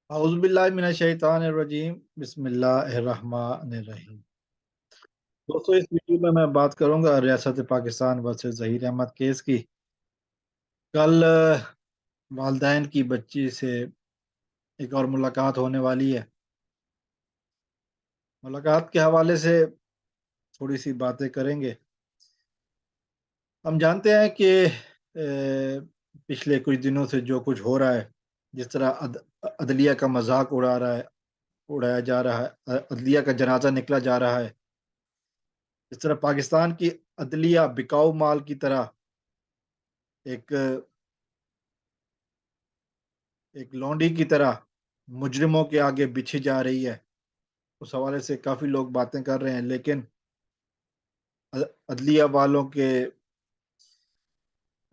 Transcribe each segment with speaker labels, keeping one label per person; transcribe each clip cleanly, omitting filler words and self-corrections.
Speaker 1: औज़ुबिल्लाहि बिस्मिल्लाहिर्रहमानिर्रहीम। दोस्तों, इस वीडियो में मैं बात करूंगा रियासत पाकिस्तान वर्सेस ज़हीर अहमद केस की। कल वालदैन की बच्ची से एक और मुलाकात होने वाली है। मुलाकात के हवाले से थोड़ी सी बातें करेंगे। हम जानते हैं कि पिछले कुछ दिनों से जो कुछ हो रहा है, जिस तरह अदलिया का मजाक उड़ाया जा रहा है, अदलिया का जनाजा निकला जा रहा है। इस तरह पाकिस्तान की अदलिया बिकाऊ माल की तरह एक एक लौंडी की तरह मुजरिमों के आगे बिछी जा रही है। उस हवाले से काफी लोग बातें कर रहे हैं, लेकिन अदलिया वालों के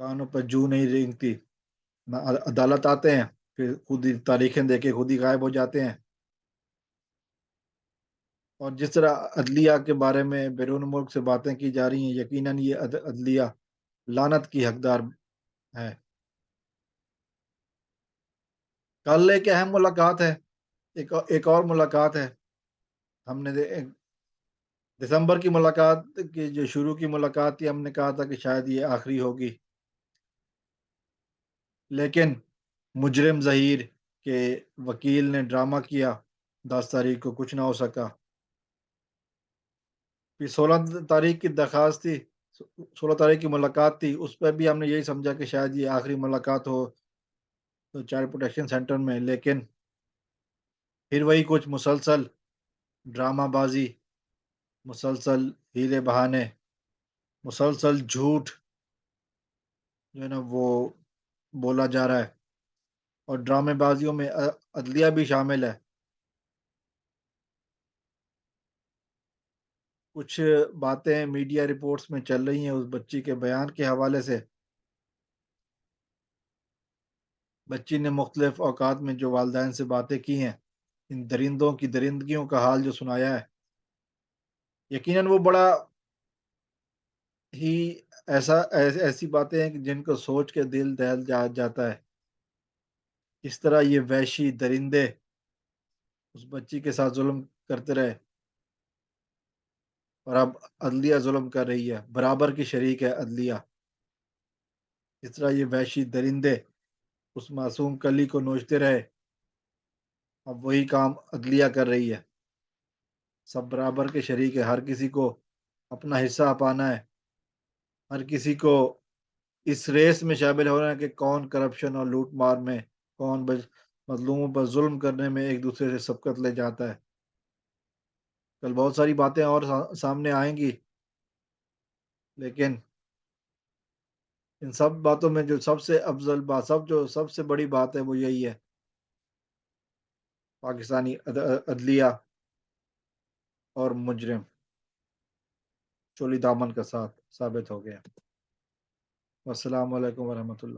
Speaker 1: कानों पर जू नहीं रेंगती। ना अदालत आते हैं, फिर खुद ही तारीखें देके खुद ही गायब हो जाते हैं। और जिस तरह अदलिया के बारे में बैरून मुल्क से बातें की जा रही हैं, यकीनन ये अदलिया लानत की हकदार है। कल एक अहम मुलाकात है, एक और मुलाकात है। हमने दिसंबर की मुलाकात की जो शुरू की मुलाकात थी, हमने कहा था कि शायद ये आखिरी होगी, लेकिन मुजरिम ज़हीर के वकील ने ड्रामा किया। 10 तारीख को कुछ ना हो सका। फिर 16 तारीख की दरखास्त थी, 16 तारीख की मुलाकात थी। उस पर भी हमने यही समझा कि शायद ये आखिरी मुलाकात हो, तो चाइल्ड प्रोटेक्शन सेंटर में। लेकिन फिर वही कुछ मुसलसल ड्रामाबाजी, मुसलसल हीले बहाने, मुसलसल झूठ जो है ना वो बोला जा रहा है। और ड्रामेबाजियों में अदलिया भी शामिल है। कुछ बातें मीडिया रिपोर्ट्स में चल रही हैं उस बच्ची के बयान के हवाले से। बच्ची ने मुख्तलिफ औकात में जो वालदैन से बातें की हैं, इन दरिंदों की दरिंदगियों का हाल जो सुनाया है, यकीनन वो बड़ा ही ऐसी बातें हैं कि जिनको सोच के दिल दहल जाता है। इस तरह ये वहशी दरिंदे उस बच्ची के साथ जुल्म करते रहे, और अब अदलिया जुल्म कर रही है, बराबर की शरीक है अदलिया। इस तरह ये वहशी दरिंदे उस मासूम कली को नोचते रहे, अब वही काम अदलिया कर रही है। सब बराबर के शरीक है, हर किसी को अपना हिस्सा पाना है। हर किसी को इस रेस में शामिल होना है कि कौन करप्शन और लूट मार में, कौन मजलूमों पर जुल्म करने में एक दूसरे से सबकत ले जाता है। कल बहुत सारी बातें और सामने आएंगी, लेकिन इन सब बातों में जो सबसे अफजल बात, जो सबसे बड़ी बात है, वो यही है, पाकिस्तानी अदलिया और मुजरिम चोली दामन का साथ साबित हो गया। अस्सलाम वालेकुम वरहमतुल्लाह।